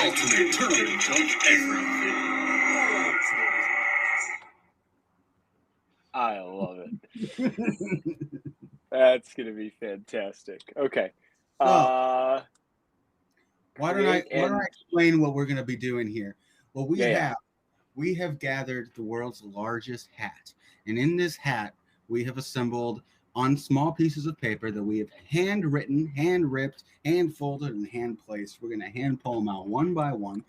ultimate tournament of everything. I love it. That's going to be fantastic. Okay. Why don't I explain what we're going to be doing here? Well, we have gathered the world's largest hat. And in this hat, we have assembled on small pieces of paper that we have handwritten, hand ripped, hand folded, and hand placed. We're going to hand pull them out one by one.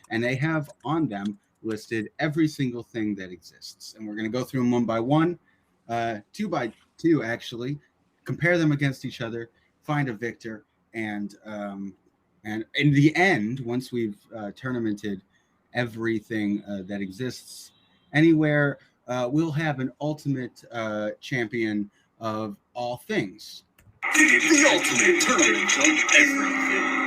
And they have on them listed every single thing that exists. And we're going to go through them one by one, two by two, actually, compare them against each other, find a victor, and in the end, once we've tournamented everything that exists anywhere, we'll have an ultimate champion of all things. The ultimate tournament of everything.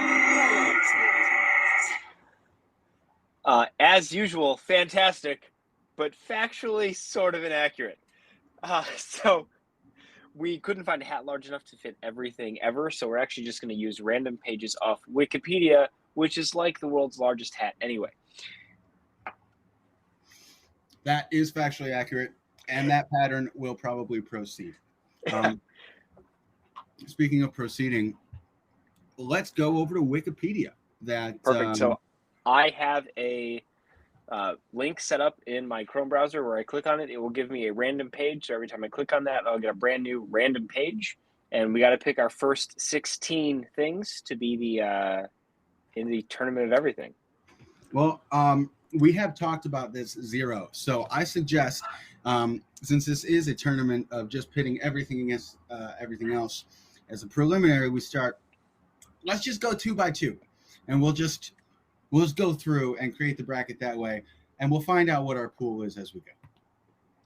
As usual, fantastic, but factually sort of inaccurate. So we couldn't find a hat large enough to fit everything ever, so we're actually just going to use random pages off Wikipedia, which is like the world's largest hat anyway. That is factually accurate, and that pattern will probably proceed. Speaking of proceeding, let's go over to Wikipedia. Perfect. So I have a link set up in my Chrome browser where I click on it. It will give me a random page. So every time I click on that, I'll get a brand new random page. And we got to pick our first 16 things to be in the tournament of everything. Well, we have talked about this 0. So I suggest, since this is a tournament of just pitting everything against everything else, as a preliminary, let's just go 2 by 2, and we'll just go through and create the bracket that way, and we'll find out what our pool is as we go.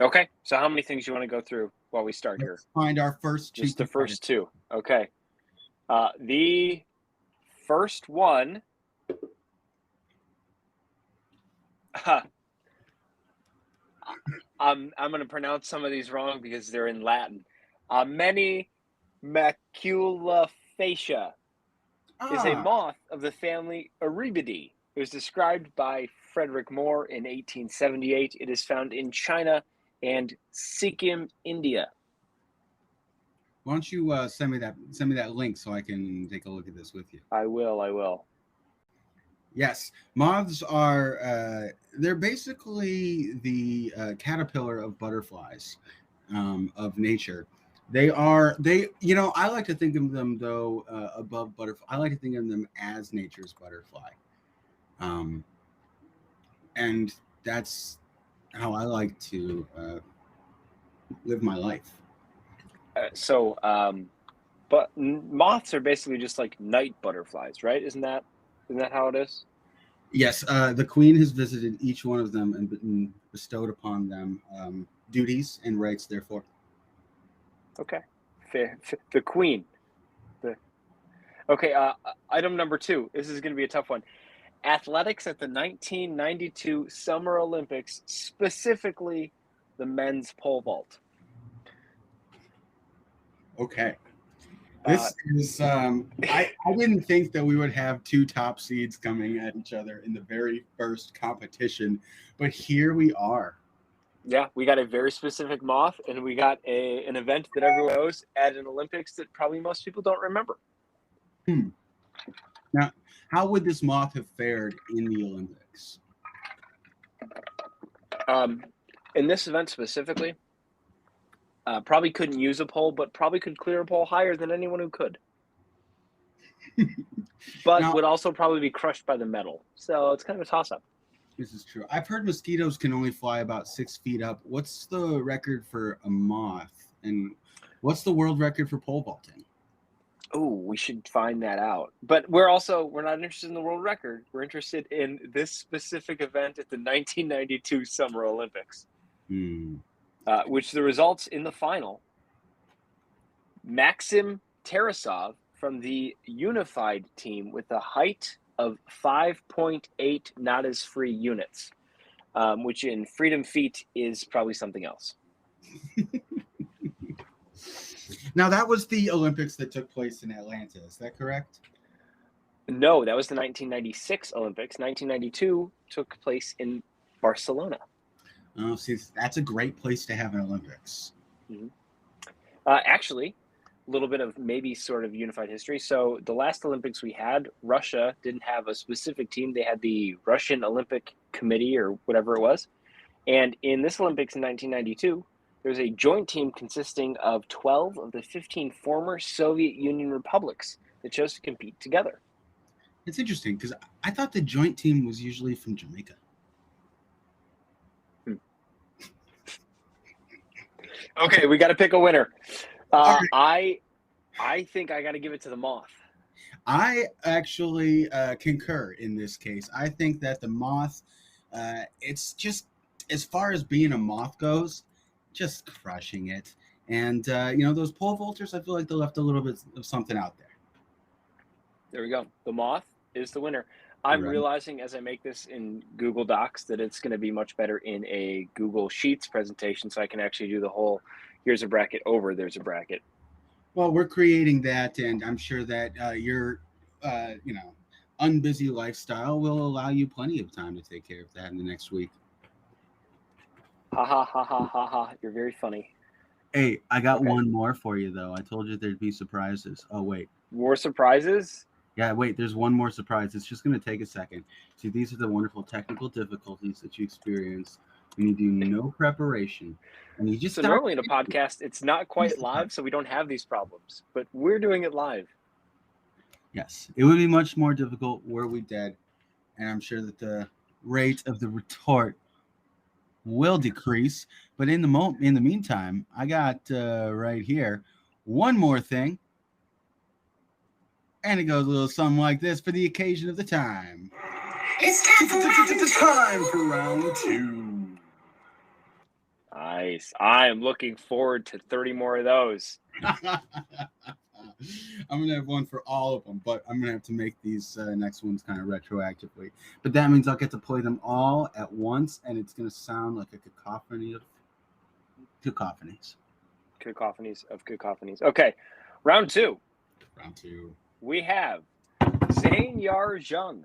Okay. So how many things you want to go through while we start here? Find our first two. Just the first 2. Okay. The first one. I'm going to pronounce some of these wrong because they're in Latin. Many maculafacia is a moth of the family Erebidae. It was described by Frederick Moore in 1878. It is found in China and Sikkim, India. Why don't you send me that link so I can take a look at this with you? I will. Yes, moths are they're basically the caterpillar of butterflies of nature. I like to think of them though above butterfly. I like to think of them as nature's butterfly. And that's how I like to live my life. But moths are basically just like night butterflies, right? Isn't that how it is? Yes, the queen has visited each one of them and bestowed upon them duties and rights, therefore. Okay. The queen. Okay, item number 2. This is going to be a tough one. Athletics at the 1992 Summer Olympics, specifically the men's pole vault. Okay. This is I didn't think that we would have 2 top seeds coming at each other in the very first competition, but here we are. Yeah, we got a very specific moth, and we got an event that everyone knows at an Olympics that probably most people don't remember. Now, how would this moth have fared in the Olympics? In this event specifically, probably couldn't use a pole, but probably could clear a pole higher than anyone who could. But would also probably be crushed by the metal. So it's kind of a toss-up. This is true. I've heard mosquitoes can only fly about 6 feet up. What's the record for a moth? And what's the world record for pole vaulting? Oh, we should find that out. But we're not interested in the world record. We're interested in this specific event at the 1992 Summer Olympics. Which the results in the final, Maxim Tarasov from the unified team with a height of 5.8 not as free units, which in freedom feet is probably something else. Now, that was the Olympics that took place in Atlanta. Is that correct? No, that was the 1996 Olympics. 1992 took place in Barcelona. Oh, see, that's a great place to have an Olympics. Mm-hmm. Actually, a little bit of maybe sort of unified history. So the last Olympics we had, Russia didn't have a specific team. They had the Russian Olympic Committee or whatever it was. And in this Olympics in 1992, there was a joint team consisting of 12 of the 15 former Soviet Union republics that chose to compete together. It's interesting because I thought the joint team was usually from Jamaica. Okay, we got to pick a winner. Right. I think I got to give it to the moth. I actually concur in this case. I think that the moth, it's just, as far as being a moth goes, just crushing it. And, those pole vaulters, I feel like they left a little bit of something out there. There we go. The moth is the winner. I'm realizing as I make this in Google Docs that it's going to be much better in a Google Sheets presentation, so I can actually do the whole, here's a bracket over, there's a bracket. Well, we're creating that, and I'm sure that your, unbusy lifestyle will allow you plenty of time to take care of that in the next week. Ha ha ha ha ha ha! You're very funny. Hey, I got one more for you though. I told you there'd be surprises. Oh wait, more surprises? Yeah, wait. There's one more surprise. It's just going to take a second. See, these are the wonderful technical difficulties that you experience when you do no preparation. And you just so normally in a podcast, it's not quite live, so we don't have these problems. But we're doing it live. Yes, it would be much more difficult were we dead, and I'm sure that the rate of the retort will decrease. But in the meantime, I got right here one more thing, and it goes a little something like this for the occasion of the time. It's time for round two. Nice. I am looking forward to 30 more of those. I'm going to have one for all of them, but I'm going to have to make these next ones kind of retroactively. But that means I'll get to play them all at once, and it's going to sound like a cacophony of cacophonies. Cacophonies of cacophonies. Okay, round two. Round two. We have Zain Yar Jung,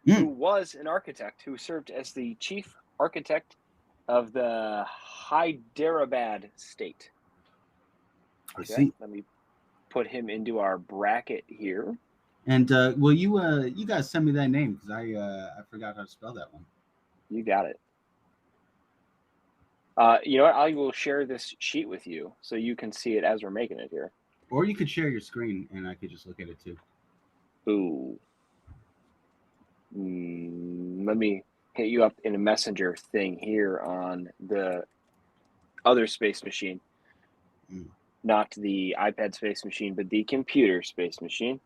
who was an architect who served as the chief architect of the Hyderabad state. I see. Let me put him into our bracket here. And will you guys send me that name because I forgot how to spell that one. You got it. You know what? I will share this sheet with you so you can see it as we're making it here. Or you could share your screen and I could just look at it too. Ooh. Let me hit you up in a messenger thing here on the other space machine. Not the iPad space machine, but the computer space machine.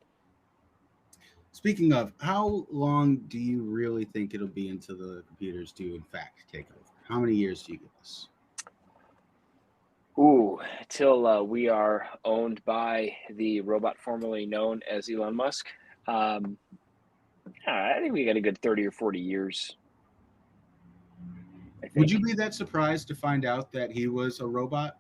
Speaking of, how long do you really think it'll be until the computers do, in fact, take over? How many years do you give us? Ooh, till we are owned by the robot formerly known as Elon Musk. I think we got a good 30 or 40 years. Would you be that surprised to find out that he was a robot?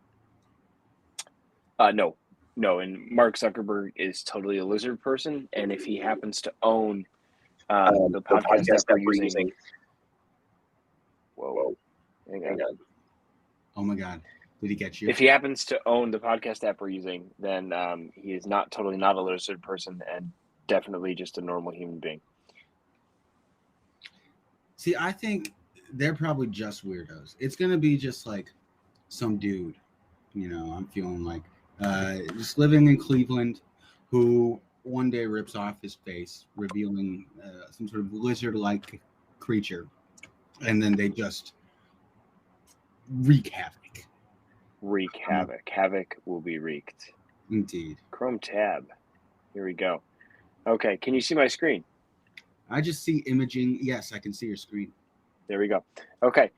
No, and Mark Zuckerberg is totally a lizard person, and if he happens to own the podcast that we're using, whoa, hang on. Oh my God, did he get you? If he happens to own the podcast app we're using, then he is not a lizard person, and definitely just a normal human being. See, I think they're probably just weirdos. It's gonna be just like some dude, I'm feeling like. Just living in Cleveland, who one day rips off his face, revealing some sort of lizard-like creature, and then they just wreak havoc. Havoc will be wreaked. Indeed. Chrome tab. Here we go. Okay, can you see my screen? I just see imaging. Yes, I can see your screen. There we go. Okay,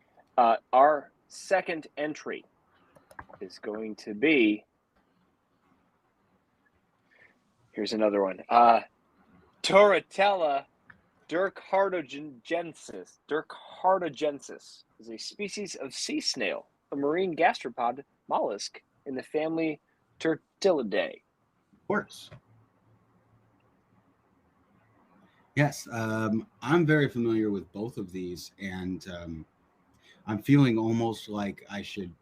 our second entry is going to be. Here's another one. Torratella dirkhardogensis. Dirkhardogensis is a species of sea snail, a marine gastropod mollusk in the family Turtilidae. Of course. Yes, I'm very familiar with both of these, and I'm feeling almost like I should.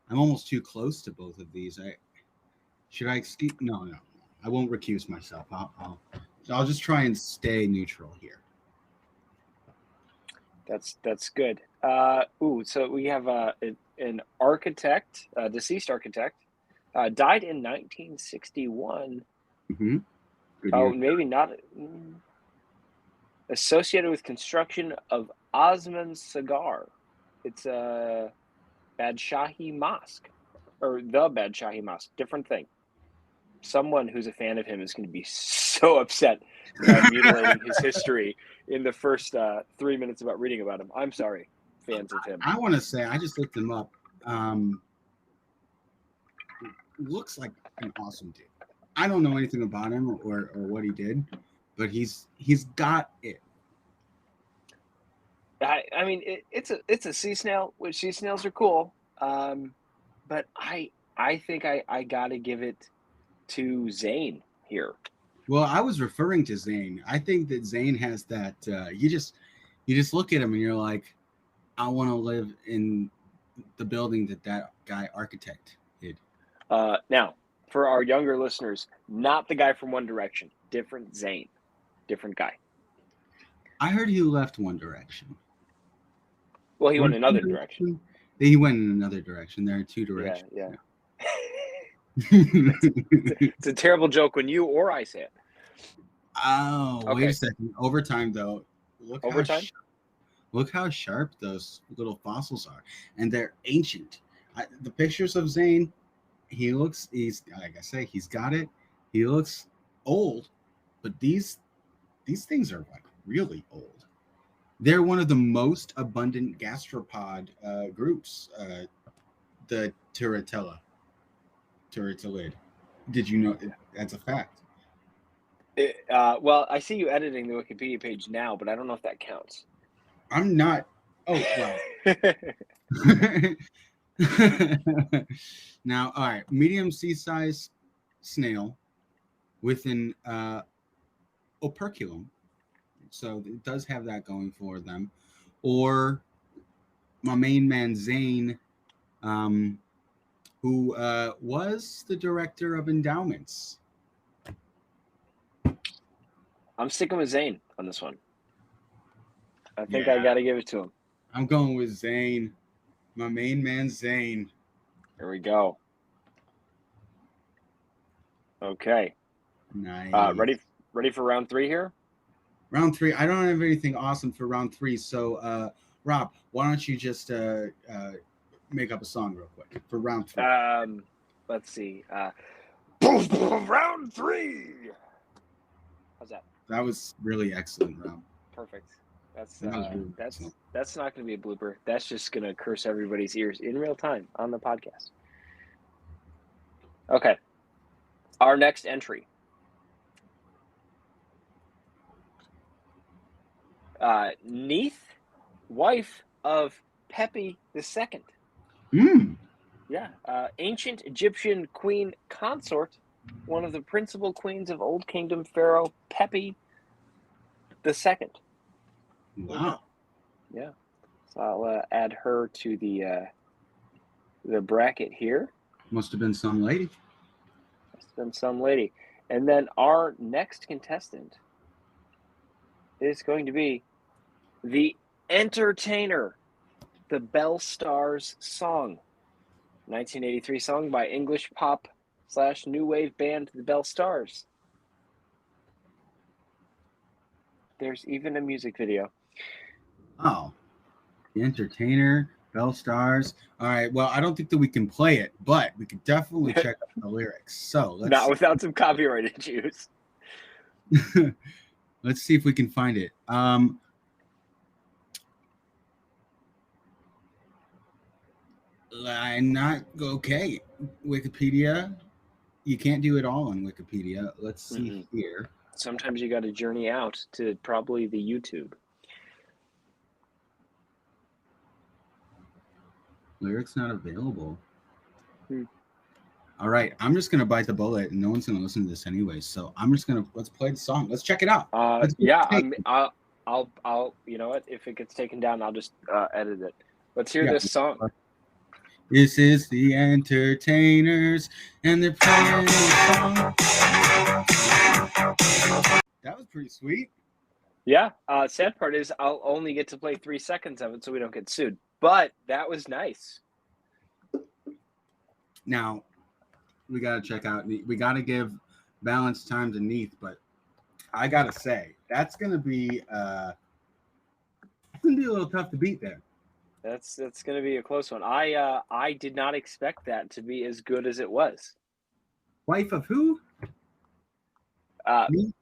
I'm almost too close to both of these. Should I excuse? No, no, I won't recuse myself. I'll just try and stay neutral here. That's good. So we have an architect, a deceased architect, died in 1961. Mm-hmm. Good Oh, year. maybe not. Associated with construction of Osman Sagar. It's a Badshahi Mosque, or the Badshahi Mosque. Different thing. Someone who's a fan of him is going to be so upset that I'm mutilating his history in the first 3 minutes about reading about him. I'm sorry, fans of him. I want to say I just looked him up. Looks like an awesome dude. I don't know anything about him or what he did, but he's got it. I mean, it's a sea snail, which sea snails are cool. But I think I gotta give it to Zain here. Well, I was referring to Zain. I think that Zain has that. You just look at him and you're like, I want to live in the building that guy architect did. Now, for our younger listeners, not the guy from One Direction, different Zain, different guy. I heard he left One Direction. Well, he went another direction. He went in another direction. There are two directions. Yeah. It's a terrible joke when you or I say it. Oh, okay. Wait a second. Overtime, though. Look how sharp those little fossils are, and they're ancient. The pictures of Zain, he's like I say, he's got it. He looks old, but these things are like really old. They're one of the most abundant gastropod groups, the Turritellid. Did you know that's a fact? Well, I see you editing the Wikipedia page now, but I don't know if that counts. I'm not. Oh, well. Now, all right. Medium sea-size snail with an operculum. So it does have that going for them. Or my main man, Zain, who was the director of endowments. I'm sticking with Zain on this one. I think I got to give it to him. I'm going with Zain. My main man, Zain. There we go. Okay. Nice. Ready for round 3 here? Round 3. I don't have anything awesome for round 3. So, Rob, why don't you just make up a song real quick for round 3? Let's see. Round 3. How's that? That was really excellent, Rob. Perfect. That's not going to be a blooper. That's just going to curse everybody's ears in real time on the podcast. Okay. Our next entry. Neith, wife of Pepi II. Yeah. Ancient Egyptian queen consort, one of the principal queens of Old Kingdom Pharaoh Pepi II. Wow. Yeah. So I'll add her to the bracket here. Must have been some lady. And then our next contestant is going to be the Entertainer, the Bell Stars song. 1983 song by English pop / new wave band The Bell Stars. There's even a music video. Oh, the Entertainer, Bell Stars. All right. Well, I don't think that we can play it, but we can definitely check out the lyrics. So not without some copyright issues. Let's see if we can find it. I'm not okay. Wikipedia. You can't do it all on Wikipedia. Let's see here. Sometimes you got to journey out to probably the YouTube. Lyrics not available. All right, I'm just gonna bite the bullet, and no one's gonna listen to this anyway. So I'm just gonna let's play the song. Let's check it out. I'll you know what? If it gets taken down, I'll just edit it. Let's hear this song. This is the Entertainers, and they're playing the song. That was pretty sweet. Yeah. Sad part is I'll only get to play 3 seconds of it, so we don't get sued. But that was nice. Now, we got to check out. We got to give balance time to Neath, but I got to say that's going to be a little tough to beat there. That's going to be a close one. I did not expect that to be as good as it was. Wife of who? Neath?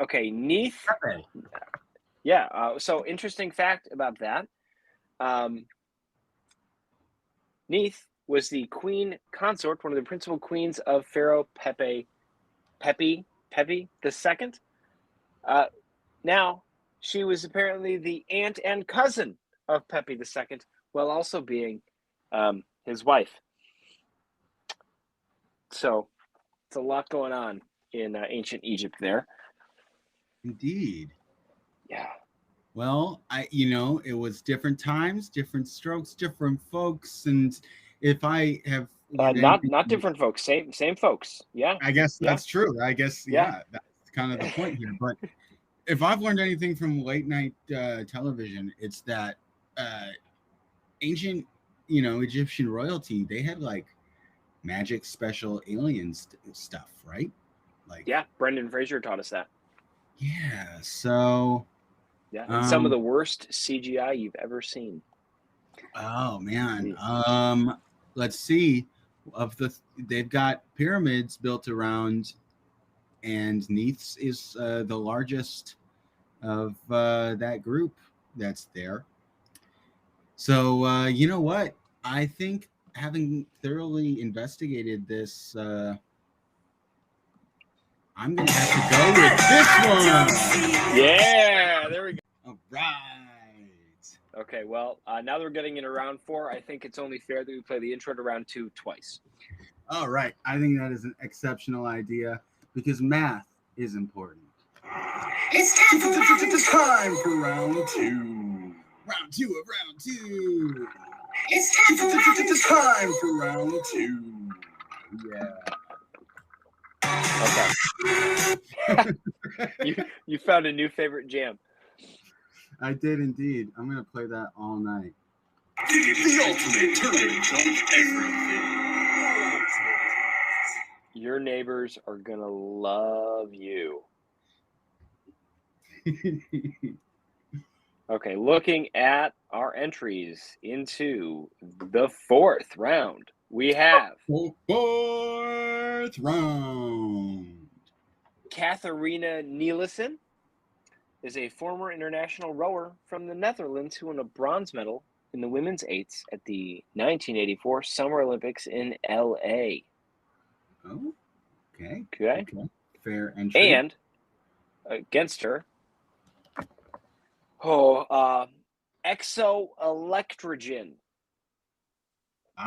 Okay, Neath. Pepe. Yeah. So interesting fact about that. Neath was the queen consort, one of the principal queens of Pharaoh Pepi II. Now, she was apparently the aunt and cousin of Pepi II, while also being his wife. So it's a lot going on in ancient Egypt there. Indeed. Yeah. Well, it was different times, different strokes, different folks, and if I have not different folks, same folks. Yeah. I guess that's true. I guess Yeah. That's kind of the point here. But if I've learned anything from late night television, it's that ancient, Egyptian royalty, they had like magic, special alien stuff, right? Like, yeah, Brendan Fraser taught us that. Yeah. So. Yeah, and some of the worst CGI you've ever seen. Oh man. Let's see. They've got pyramids built around, and Neath's is the largest of that group that's there. So you know what? I think having thoroughly investigated this, I'm gonna have to go with this one. Yeah, there we go. All right. Okay, well, now that we're getting into round 4, I think it's only fair that we play the intro to round 2 twice. All right. I think that is an exceptional idea because math is important. It's time for round 2. Round 2 of round 2. It's time for round 2. Yeah. Okay. you found a new favorite jam. I did indeed. I'm going to play that all night. The ultimate turn jump everything. Your neighbors are going to love you. Okay, looking at our entries into the 4th round, we have... 4th round. Katharina Nielsen is a former international rower from the Netherlands who won a bronze medal in the women's eights at the 1984 Summer Olympics in LA. Oh, okay. Fair entry. And against her, exoelectrogen,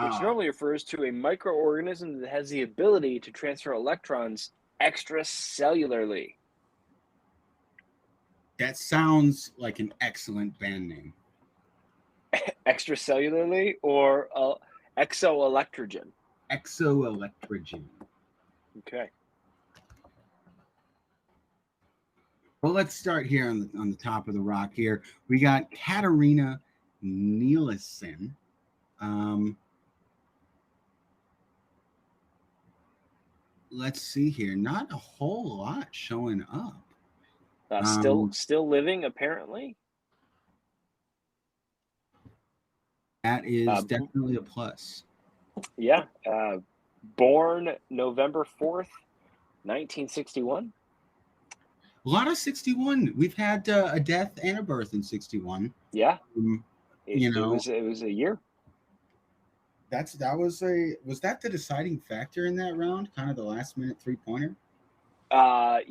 which normally refers to a microorganism that has the ability to transfer electrons extracellularly. That sounds like an excellent band name. Extracellularly or exoelectrogen? Exoelectrogen. Okay. Well, let's start here on the top of the rock here. We got Katharina Nielsen. Let's see here. Not a whole lot showing up. Still living, apparently. That is definitely a plus. Yeah. Born November 4th, 1961. A lot of 61. We've had a death and a birth in 61. Yeah. It was a year. Was that the deciding factor in that round? Kind of the last minute 3-pointer? Only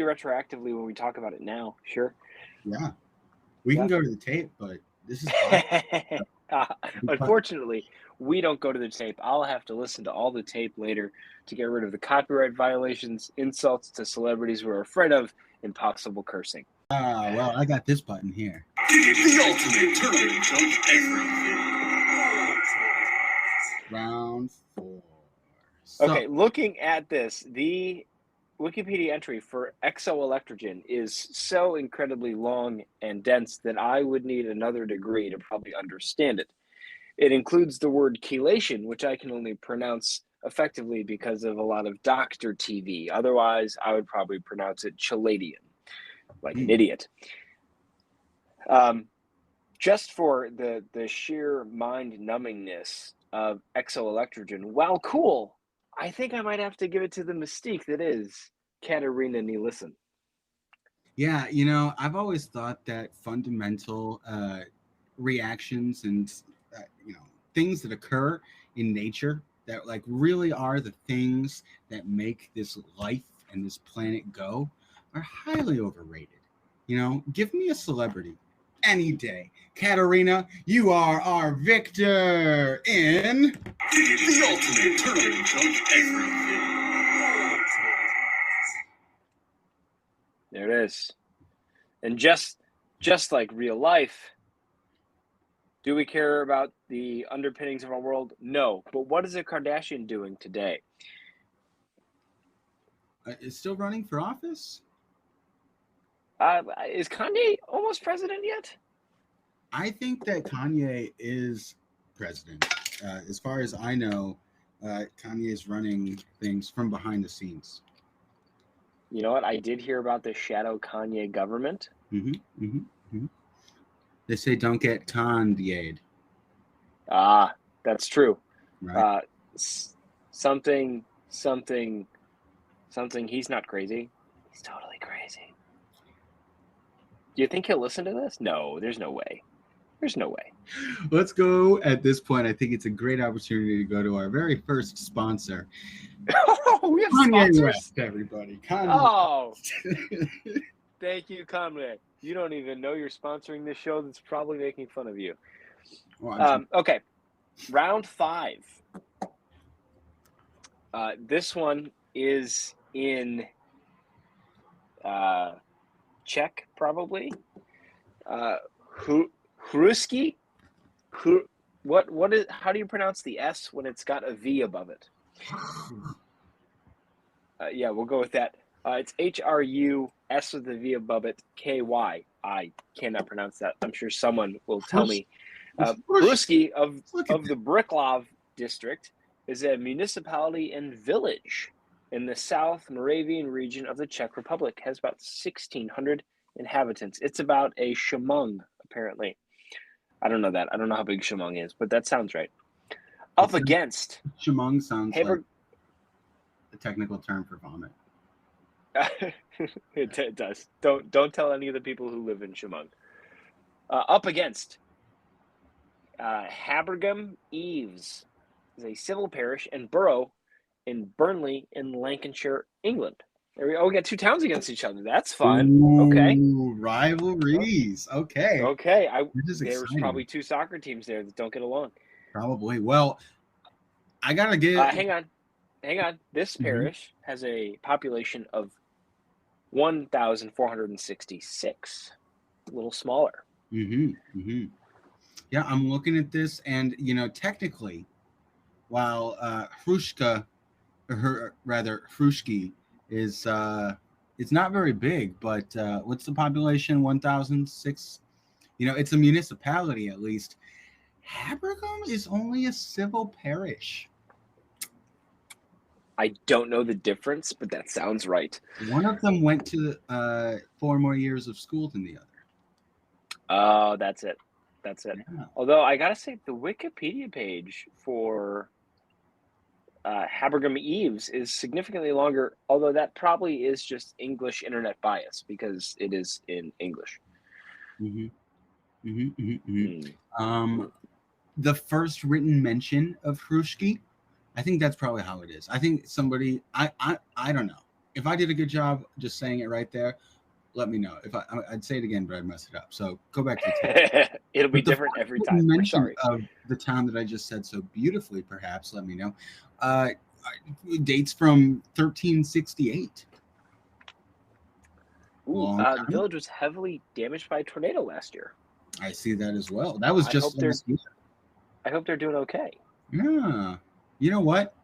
retroactively when we talk about it now. Sure. Yeah. We can go to the tape, but this is awesome. Unfortunately, we don't go to the tape. I'll have to listen to all the tape later to get rid of the copyright violations, insults to celebrities we're afraid of, impossible cursing. Well, I got this button here. The ultimate tournament of everything. Round 4. Okay, looking at this, the Wikipedia entry for exoelectrogen is so incredibly long and dense that I would need another degree to probably understand it. It includes the word chelation, which I can only pronounce effectively because of a lot of doctor TV. Otherwise, I would probably pronounce it cheladian, like an idiot. Just for the sheer mind numbingness of exoelectrogen, while cool, I think I might have to give it to the mystique that is Katerina Nielsen. Yeah, I've always thought that fundamental reactions and things that occur in nature that like really are the things that make this life and this planet go are highly overrated. Give me a celebrity any day. Katerina, you are our victor in the ultimate tournament of everything. There it is. And just like real life, do we care about the underpinnings of our world? No. But what is a Kardashian doing today? Is still running for office? Is Kanye almost president yet? I think that Kanye is president. As far as I know, Kanye is running things from behind the scenes. You know what? I did hear about the shadow Kanye government. They say don't get Kanye'd. That's true. Right. Something. He's not crazy. He's totally crazy. Do you think he'll listen to this? No, there's no way. There's no way. Let's go at this point. I think it's a great opportunity to go to our very first sponsor. We have Kanye sponsors? West, everybody. Kanye. Oh, thank you, Conrad. You don't even know you're sponsoring this show that's probably making fun of you. Okay, round 5. This one is in Czech, probably. Hrušky? What is? How do you pronounce the S when it's got a V above it? Yeah, we'll go with that. It's HRUS with the V above it, KY. I cannot pronounce that. I'm sure someone will tell me. Hrušky of the Briklov district is a municipality and village in the South Moravian region of the Czech Republic. Has about 1,600 inhabitants. It's about a Chemung, apparently. I don't know that. I don't know how big Chemung is, but that sounds right. Up against Chemung sounds like a technical term for vomit. It does. Don't tell any of the people who live in Chemung. Up against Habergam Eves is a civil parish and borough in Burnley in Lancashire, England. There we go. We got 2 towns against each other. That's fun. Ooh, okay. Rivalries. Okay. Okay. There's probably 2 soccer teams there that don't get along. Probably. Well, I gotta get. Hang on. This parish has a population of 1,466. A little smaller. Yeah, I'm looking at this, and technically, while Hrušky is it's not very big, but what's the population? 1,006. It's a municipality at least. Habergam is only a civil parish. I don't know the difference, but that sounds right. One of them went to 4 more years of school than the other. Oh, that's it. Yeah. Although I gotta say, the Wikipedia page for Habergam Eves is significantly longer, although that probably is just English internet bias because it is in English. The first written mention of Hrušky, I think that's probably how it is. I think somebody, I don't know. If I did a good job just saying it right there, let me know. If I'd say it again, but I'd mess it up. So go back to the tape. It'll be different every time. We're sorry. Of the town that I just said so beautifully, perhaps let me know. Dates from 1368. The village was heavily damaged by a tornado last year. I see that as well. That was just last year. I hope they're doing okay. Yeah. You know what?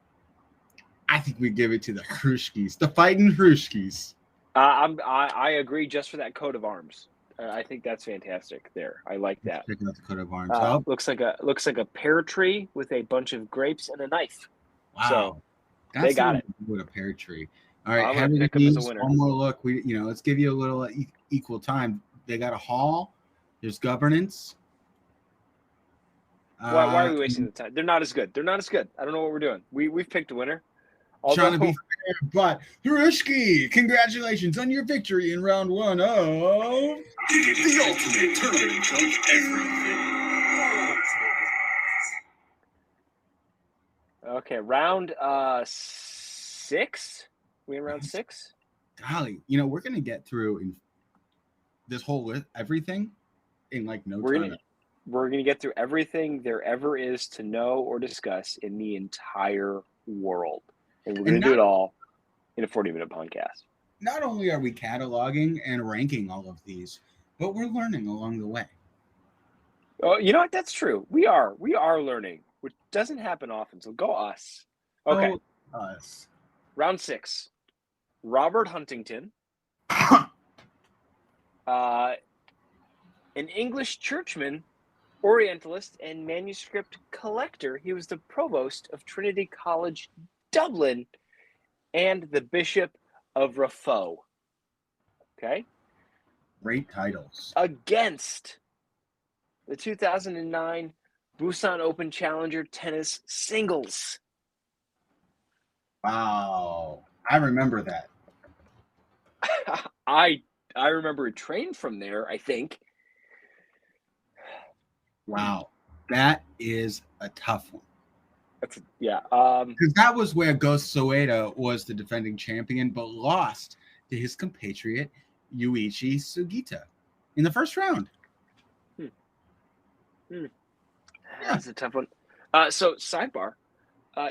I think we give it to the Hrushkis, the fighting Hrushkis. I agree just for that coat of arms. I think that's fantastic there. I like that. Check out the coat of arms. Looks like a pear tree with a bunch of grapes and a knife. Wow. So that's they got it. With a pear tree. All right, I'm pick them as a winner. One more look. Let's give you a little equal time. They got a hall. There's governance. Why are we wasting the time? They're not as good. I don't know what we're doing. We've picked a winner. Trying to be fair, but Hrushki, congratulations on your victory in round 1 of the ultimate turn and jump everything. Okay, round 6. We in round 6? Golly, we're gonna get through in this whole list, everything in like no time. We're gonna get through everything there ever is to know or discuss in the entire world. And we're going to do it all in a 40-minute podcast. Not only are we cataloging and ranking all of these, but we're learning along the way. Oh, you know what? That's true. We are learning, which doesn't happen often. So go us. Okay. Go us. Round 6. Robert Huntington. An English churchman, Orientalist, and manuscript collector. He was the provost of Trinity College, Dublin, and the Bishop of Raphoe. Okay? Great titles. Against the 2009 Busan Open Challenger tennis singles. Wow. I remember that. I remember it trained from there, I think. Wow. That is a tough one. Yeah. Because that was where Ghost Soeda was the defending champion, but lost to his compatriot Yuichi Sugita in the first round. That's a tough one. So, sidebar.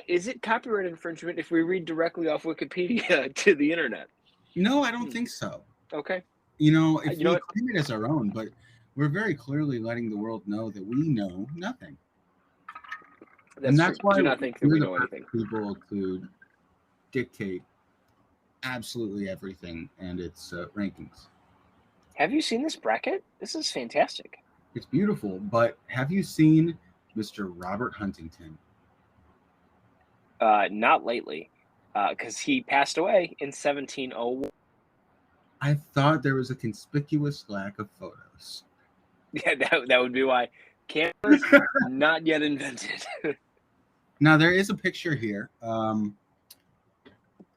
Is it copyright infringement if we read directly off Wikipedia to the internet? No, I don't think so. Okay. If we claim it as our own, but we're very clearly letting the world know that we know nothing. That's why I do not think that we know anything. People to dictate absolutely everything and its rankings. Have you seen this bracket? This is fantastic. It's beautiful, but have you seen Mr. Robert Huntington? Not lately, because he passed away in 1701. I thought there was a conspicuous lack of photos. Yeah, that would be why. Cameras not yet invented. Now there is a picture here. I'm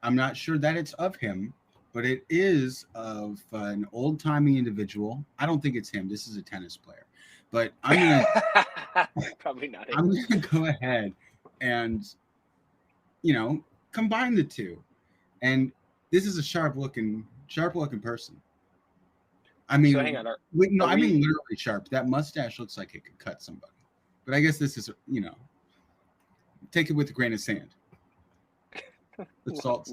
not sure that it's of him, but it is of an old-timey individual. I don't think it's him. This is a tennis player, but I'm gonna probably not. I'm gonna go ahead and combine the two, and this is a sharp-looking person. I mean, so hang on. I mean literally sharp. That mustache looks like it could cut somebody. But I guess this is, take it with a grain of sand. The salt.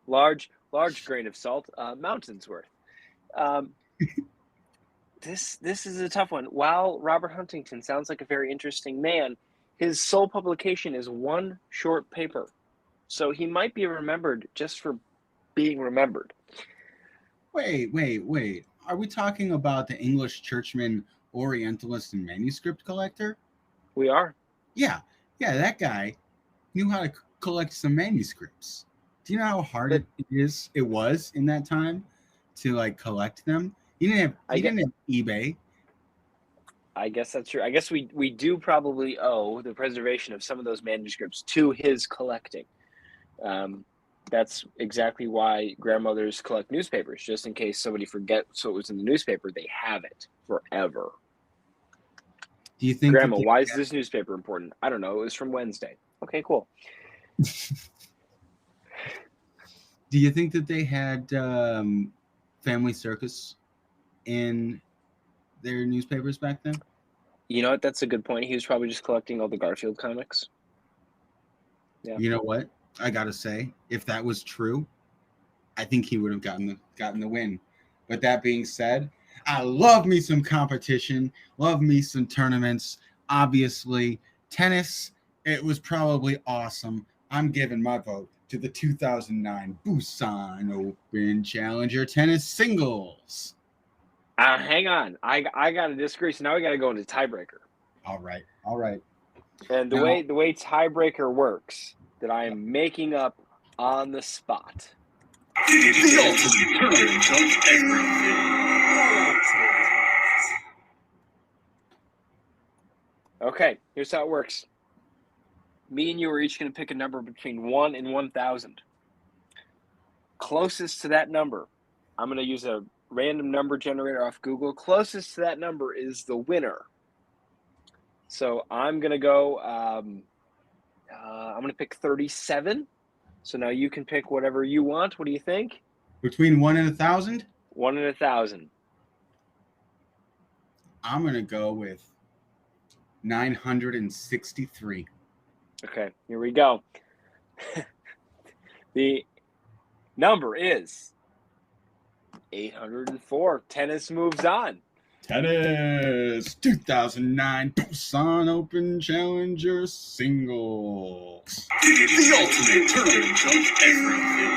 Large grain of salt. Mountains worth. This is a tough one. While Robert Huntington sounds like a very interesting man, his sole publication is one short paper. So he might be remembered just for being remembered. Wait. Are we talking about the English churchman, Orientalist, and manuscript collector? We are. Yeah, that guy knew how to collect some manuscripts. Do you know how hard it was in that time to collect them? He didn't have eBay. I guess that's true. I guess we do probably owe the preservation of some of those manuscripts to his collecting. That's exactly why grandmothers collect newspapers, just in case somebody forgets what was in the newspaper. They have it forever. Do you think, Grandma, why is this newspaper important? I don't know. It was from Wednesday. Okay, cool. Do you think that they had Family Circus in their newspapers back then? You know what? That's a good point. He was probably just collecting all the Garfield comics. Yeah. You know what? I gotta say, if that was true, I think he would have gotten the win. But that being said, I love me some competition, love me some tournaments. Obviously, tennis, it was probably awesome. I'm giving my vote to the 2009 Busan Open Challenger Tennis Singles. Hang on. I got to disagree. So now we got to go into tiebreaker. All right. And the way tiebreaker works, that I am making up on the spot. The ultimate tournament of everything. Okay, here's how it works. Me and you are each going to pick a number between 1 and 1,000. Closest to that number, I'm going to use a random number generator off Google. Closest to that number is the winner. So I'm going to go, I'm going to pick 37. So now you can pick whatever you want. What do you think? Between 1 and 1,000? 1 and 1,000. I'm going to go with 963. Okay, here we go. The number is 804. Tennis moves on. Tennis 2009 Busan Open Challenger Singles. The ultimate tournament of everything.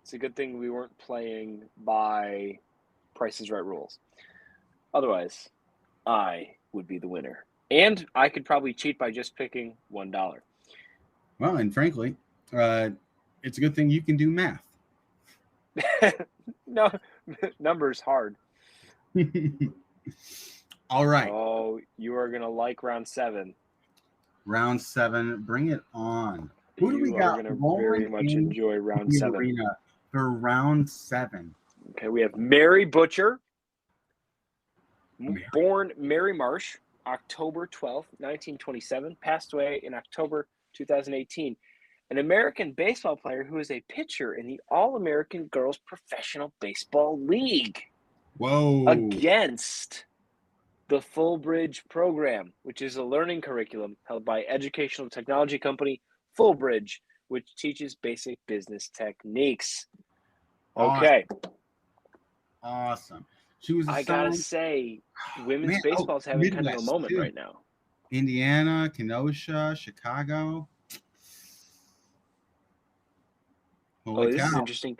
It's a good thing we weren't playing by Price is Right rules. Otherwise, I would be the winner. And I could probably cheat by just picking $1. Well, and frankly, it's a good thing you can do math. No, numbers hard. All right. Oh, you are going to like round 7. Round 7, bring it on. Who do we got? You are going to very much enjoy round 7. Arena for round 7. Okay, we have Mary Butcher, born Mary Marsh, October 12th, 1927, passed away in October 2018. An American baseball player who is a pitcher in the All-American Girls Professional Baseball League. Whoa. Against the Fullbridge program, which is a learning curriculum held by educational technology company Fullbridge, which teaches basic business techniques. Okay. Awesome. She was I gotta say, women's baseball is having kind of a moment right now. Indiana, Kenosha, Chicago. Holy this is interesting.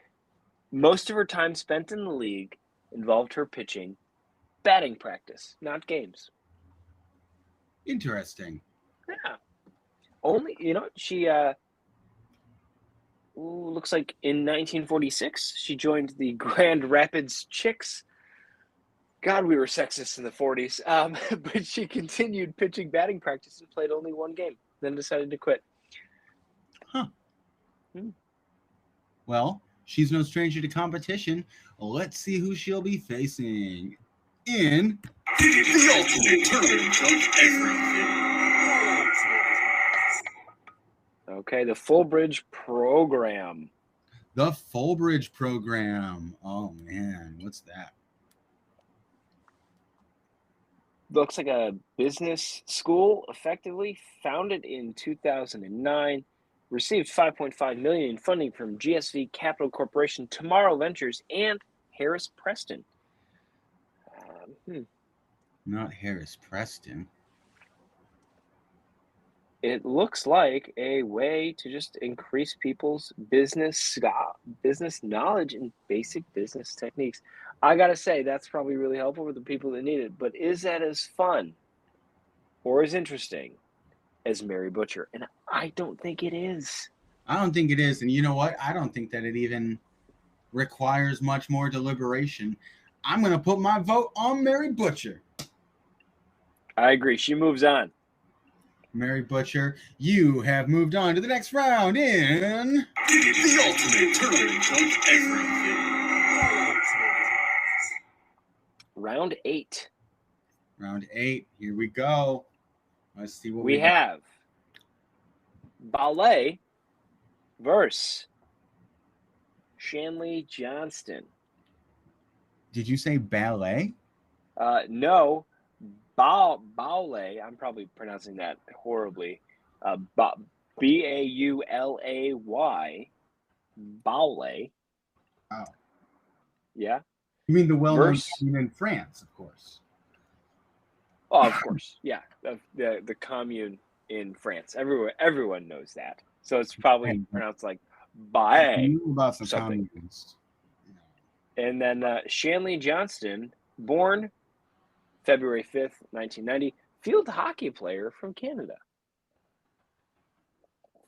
Most of her time spent in the league involved her pitching batting practice, not games. Interesting. Yeah. Only, she looks like in 1946, she joined the Grand Rapids Chicks. God, we were sexist in the 40s. But she continued pitching batting practice and played only one game, then decided to quit. Huh. Well, she's no stranger to competition. Let's see who she'll be facing in the ultimate tournament of everything. Okay, the Fullbridge program. The Fullbridge program. Oh, man. What's that? Looks like a business school, effectively founded in 2009. Received $5.5 million in funding from GSV Capital Corporation, Tomorrow Ventures, and Harris Preston. Not Harris Preston. It looks like a way to just increase people's business knowledge and basic business techniques. I gotta say, that's probably really helpful for the people that need it. But is that as fun or as interesting as Mary Butcher? And I don't think it is. I don't think it is. And you know what? I don't think that it even requires much more deliberation. I'm going to put my vote on Mary Butcher. I agree. She moves on. Mary Butcher, you have moved on to the next round in the ultimate tournament of everything. Round 8. Round 8. Here we go. Let's see what we have. Ballet, versus Shanley Johnston. Did you say ballet? No, Baulay. I'm probably pronouncing that horribly. Baulay. Baulay. Oh. Yeah. You mean the well-known Versus, commune in France, of course. Oh, of course. Yeah. The commune in France. Everyone knows that. So it's probably pronounced like Bae. Knew about some something. communes. And then Shanley Johnston, born February 5th, 1990, field hockey player from Canada.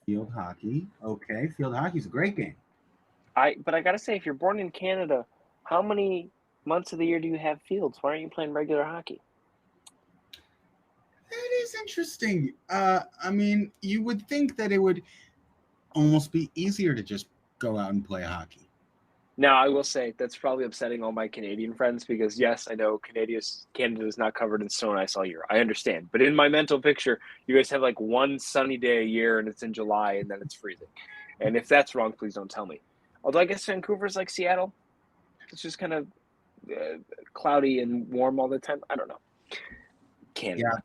Field hockey. Okay, field hockey's a great game. But I gotta say, if you're born in Canada, how many months of the year do you have fields? Why aren't you playing regular hockey? That is interesting. I mean, you would think that it would almost be easier to just go out and play hockey. Now, I will say that's probably upsetting all my Canadian friends because, yes, I know Canada is not covered in snow and ice all year. I understand. But in my mental picture, you guys have like one sunny day a year and it's in July and then it's freezing. And if that's wrong, please don't tell me. Although I guess Vancouver's like Seattle. It's just kind of cloudy and warm all the time. I don't know. Canada. Yeah.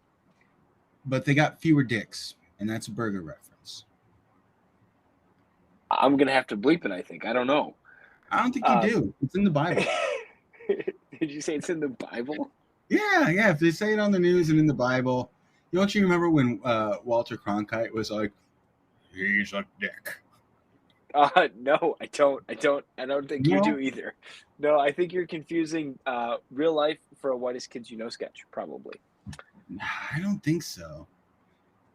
But they got fewer dicks, and that's a burger reference. I'm going to have to bleep it, I think. I don't know. I don't think you do. It's in the Bible. Did you say it's in the Bible? Yeah. If they say it on the news and in the Bible, don't you remember when Walter Cronkite was like, "He's a dick"? No, I don't. I don't think you do either. No, I think you're confusing real life for a Whitest Kids You Know sketch, probably. I don't think so.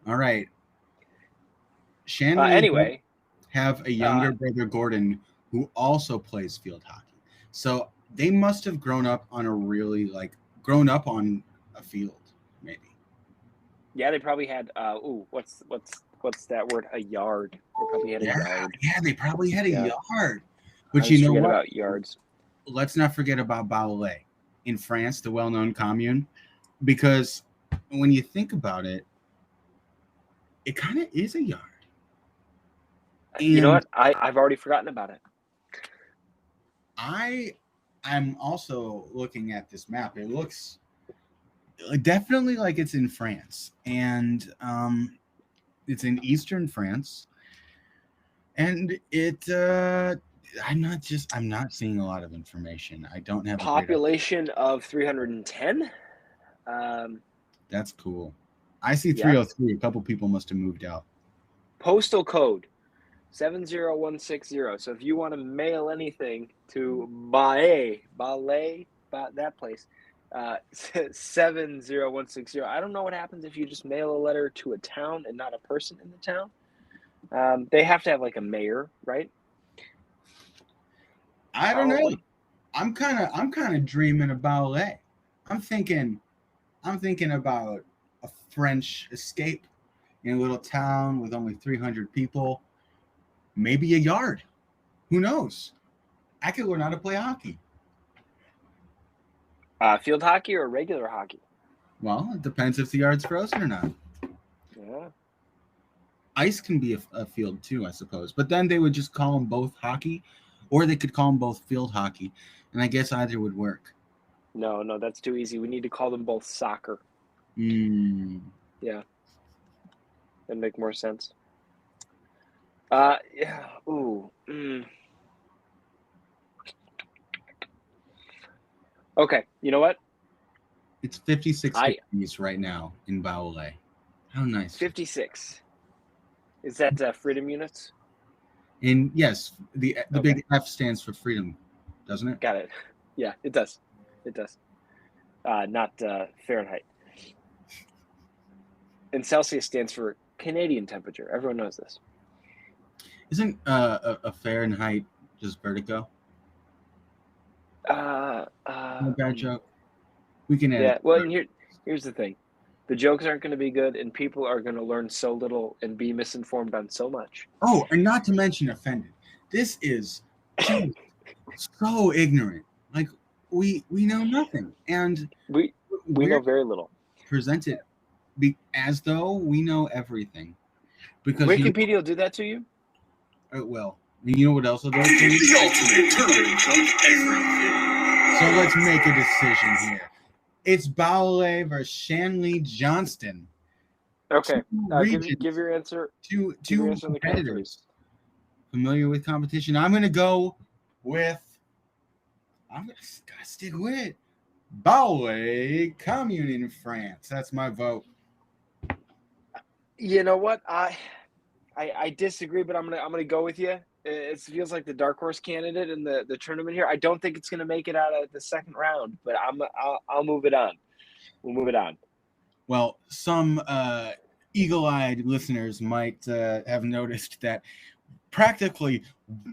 All right. Shannon. Anyway, have a younger brother, Gordon, who also plays field hockey. So they must have grown up on a field, maybe. Yeah, they probably had. What's that word? A yard. They probably had a yard. Yeah, they probably had a yard. But you know what? About yards. Let's not forget about Baulay in France, the well-known commune, because when you think about it, it kind of is a yard. And you know what? I've already forgotten about it. I'm also looking at this map. It looks definitely like it's in France, and it's in eastern France, and I'm not seeing a lot of information. I don't have population of 310. That's cool. I see 303. A couple people must have moved out. Postal code 70160. So if you want to mail anything to Ballet, that place, 70160. I don't know what happens if you just mail a letter to a town and not a person in the town. They have to have like a mayor, right? I don't know. I'm kind of dreaming of Ballet. I'm thinking about a French escape in a little town with only 300 people. Maybe a yard. Who knows? I could learn how to play hockey. Field hockey or regular hockey? Well, it depends if the yard's frozen or not. Yeah. Ice can be a field too, I suppose. But then they would just call them both hockey, or they could call them both field hockey. And I guess either would work. No, that's too easy. We need to call them both soccer. Yeah. That'd make more sense. Yeah. Ooh. Okay. You know what? It's 56 degrees right now in Baulé. How nice. 56. Is that freedom units? And yes, the big F stands for freedom, doesn't it? Got it. Yeah, it does. It does. Not Fahrenheit. And Celsius stands for Canadian temperature. Everyone knows this. Isn't a Fahrenheit just vertigo? No bad joke. We can edit. Yeah. Well, and here's the thing: the jokes aren't going to be good, and people are going to learn so little and be misinformed on so much. Oh, and not to mention offended. This is so ignorant. Like we know nothing, and we know very little. Present it as though we know everything. Because Wikipedia will do that to you. It will. And you know what else will do? The ultimate tournament of everything. So let's make a decision here. It's Bowley versus Shanley Johnston. Okay. Give your answer. Two competitors familiar with competition. I'm going to go with. I'm going to stick with it. Bowley Commune in France. That's my vote. You know what? I disagree, but I'm gonna go with you. It feels like the dark horse candidate in the tournament here. I don't think it's gonna make it out of the second round, but I'll move it on. We'll move it on. Well, some eagle-eyed listeners might have noticed that practically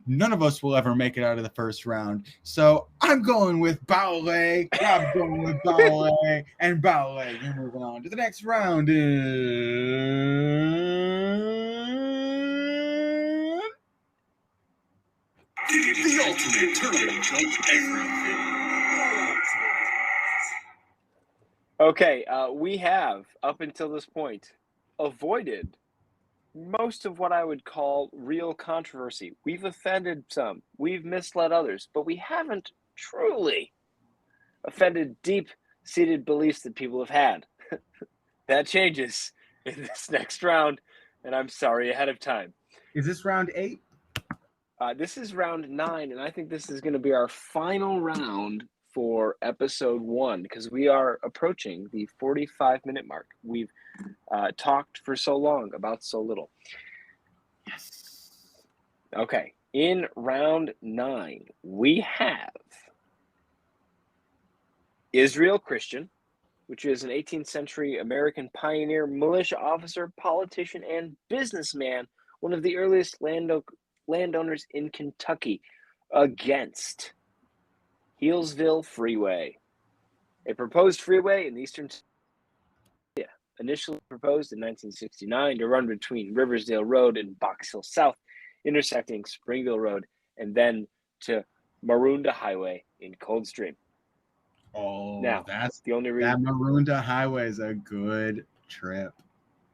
none of us will ever make it out of the first round. So I'm going with Bowley. I'm going with Bowley. And Bowley, we're moving on to the next round. The ultimate tournament of everything. Okay, we have, up until this point, avoided most of what I would call real controversy. We've offended some, we've misled others, but we haven't truly offended deep-seated beliefs that people have had. That changes in this next round, and I'm sorry ahead of time. Is this round 8? This is round 9, and I think this is going to be our final round for episode 1 because we are approaching the 45-minute mark. We've talked for so long about so little. Yes. Okay, in round 9, we have Israel Christian, which is an 18th century American pioneer, militia officer, politician, and businessman, one of the earliest landowners in Kentucky, against Healesville Freeway, a proposed freeway in the eastern initially proposed in 1969 to run between Riversdale Road and Box Hill South, intersecting Springville Road, and then to Maroondah Highway in Coldstream. Oh, now, that's the only reason. That Maroondah Highway is a good trip.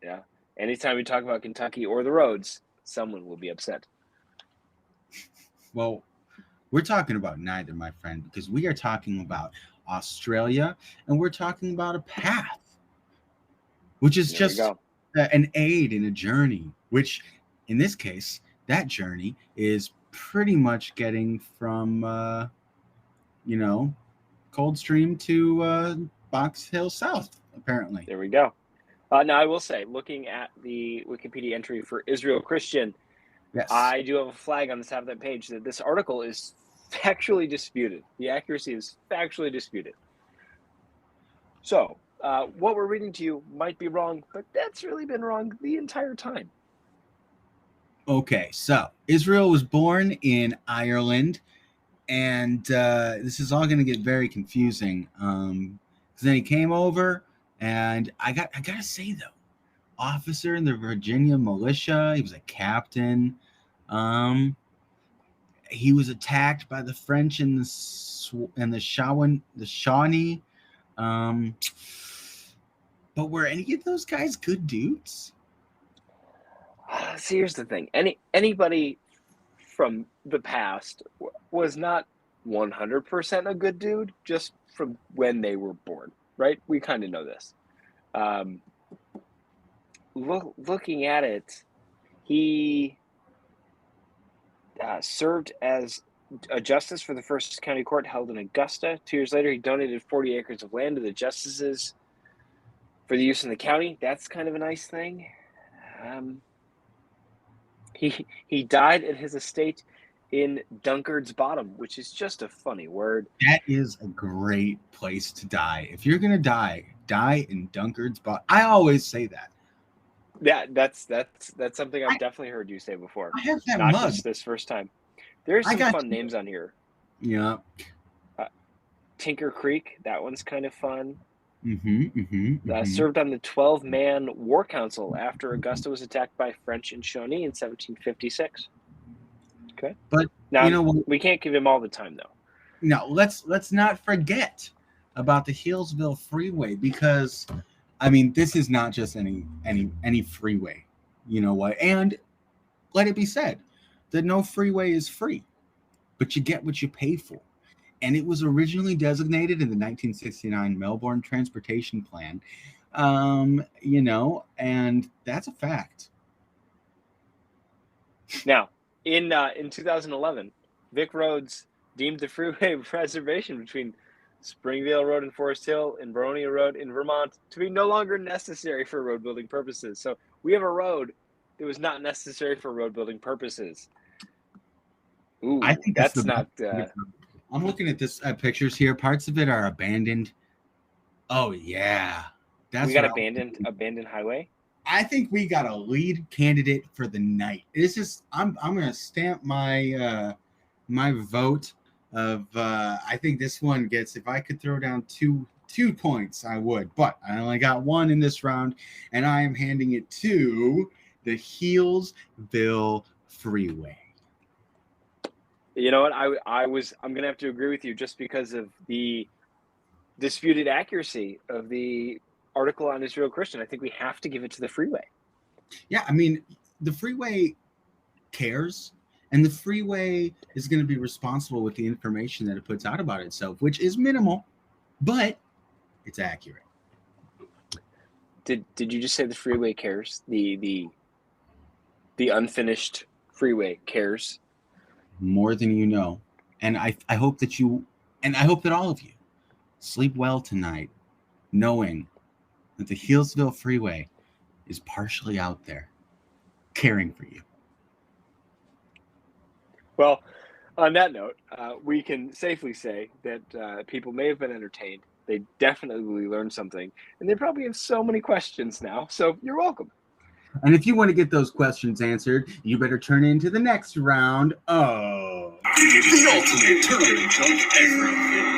Yeah. Anytime we talk about Kentucky or the roads, someone will be upset. Well, we're talking about neither, my friend, because we are talking about Australia, and we're talking about a path, which is just an aid in a journey, which in this case, that journey is pretty much getting from, Coldstream to Box Hill South, apparently. There we go. Now, I will say, looking at the Wikipedia entry for Israel Christian, yes, I do have a flag on the top of that page that this article is factually disputed. The accuracy is factually disputed. So, what we're reading to you might be wrong, but that's really been wrong the entire time. Okay, so Israel was born in Ireland, and this is all going to get very confusing. Because then he came over, and I gotta say though, officer in the Virginia militia, he was a captain. He was attacked by the French in the Shawnee. But were any of those guys good dudes? See, here's the thing. Anybody from the past was not 100% a good dude just from when they were born, right? We kind of know this. Looking at it, he served as a justice for the First County Court held in Augusta. 2 years later, he donated 40 acres of land to the justices for the use in the county. That's kind of a nice thing. He died at his estate in Dunkard's Bottom, which is just a funny word. That is a great place to die. If you're gonna die in Dunkard's Bottom. I always say that. Yeah, that's something I've definitely heard you say before. I have that Not mug. just this first time. There's some fun names on here. Yeah. Tinker Creek, that one's kind of fun. Mm-hmm. Served on the 12-man war council after Augusta was attacked by French in Shawnee in 1756. Okay. But now, we can't give him all the time though. No, let's not forget about the Healesville Freeway, because I mean, this is not just any freeway. You know what? And let it be said, that no freeway is free, but you get what you pay for. And it was originally designated in the 1969 Melbourne Transportation Plan, you know, and that's a fact. Now, in 2011, Vic Roads deemed the freeway reservation between Springvale Road and Forest Hill and Baronia Road in Vermont to be no longer necessary for road building purposes. So we have a road that was not necessary for road building purposes. Ooh, I think that's not. I'm looking at this pictures here. Parts of it are abandoned. Oh yeah, we got abandoned highway. I think we got a lead candidate for the night. It's just I'm gonna stamp my my vote of I think this one gets, if I could throw down two points, I would, but I only got one in this round, and I am handing it to the Healesville Freeway. You know what? I'm gonna have to agree with you just because of the disputed accuracy of the article on Israel Christian. I think we have to give it to the freeway. Yeah, I mean, the freeway cares, and the freeway is going to be responsible with the information that it puts out about itself, which is minimal, but it's accurate. Did you just say the freeway cares? The unfinished freeway cares more than you know. And I hope that you, and I hope that all of you sleep well tonight, knowing that the Healesville Freeway is partially out there caring for you. Well, on that note, we can safely say that people may have been entertained. They definitely learned something, and they probably have so many questions now. So you're welcome. And if you want to get those questions answered, you better turn into the next round of the ultimate tournament of everything.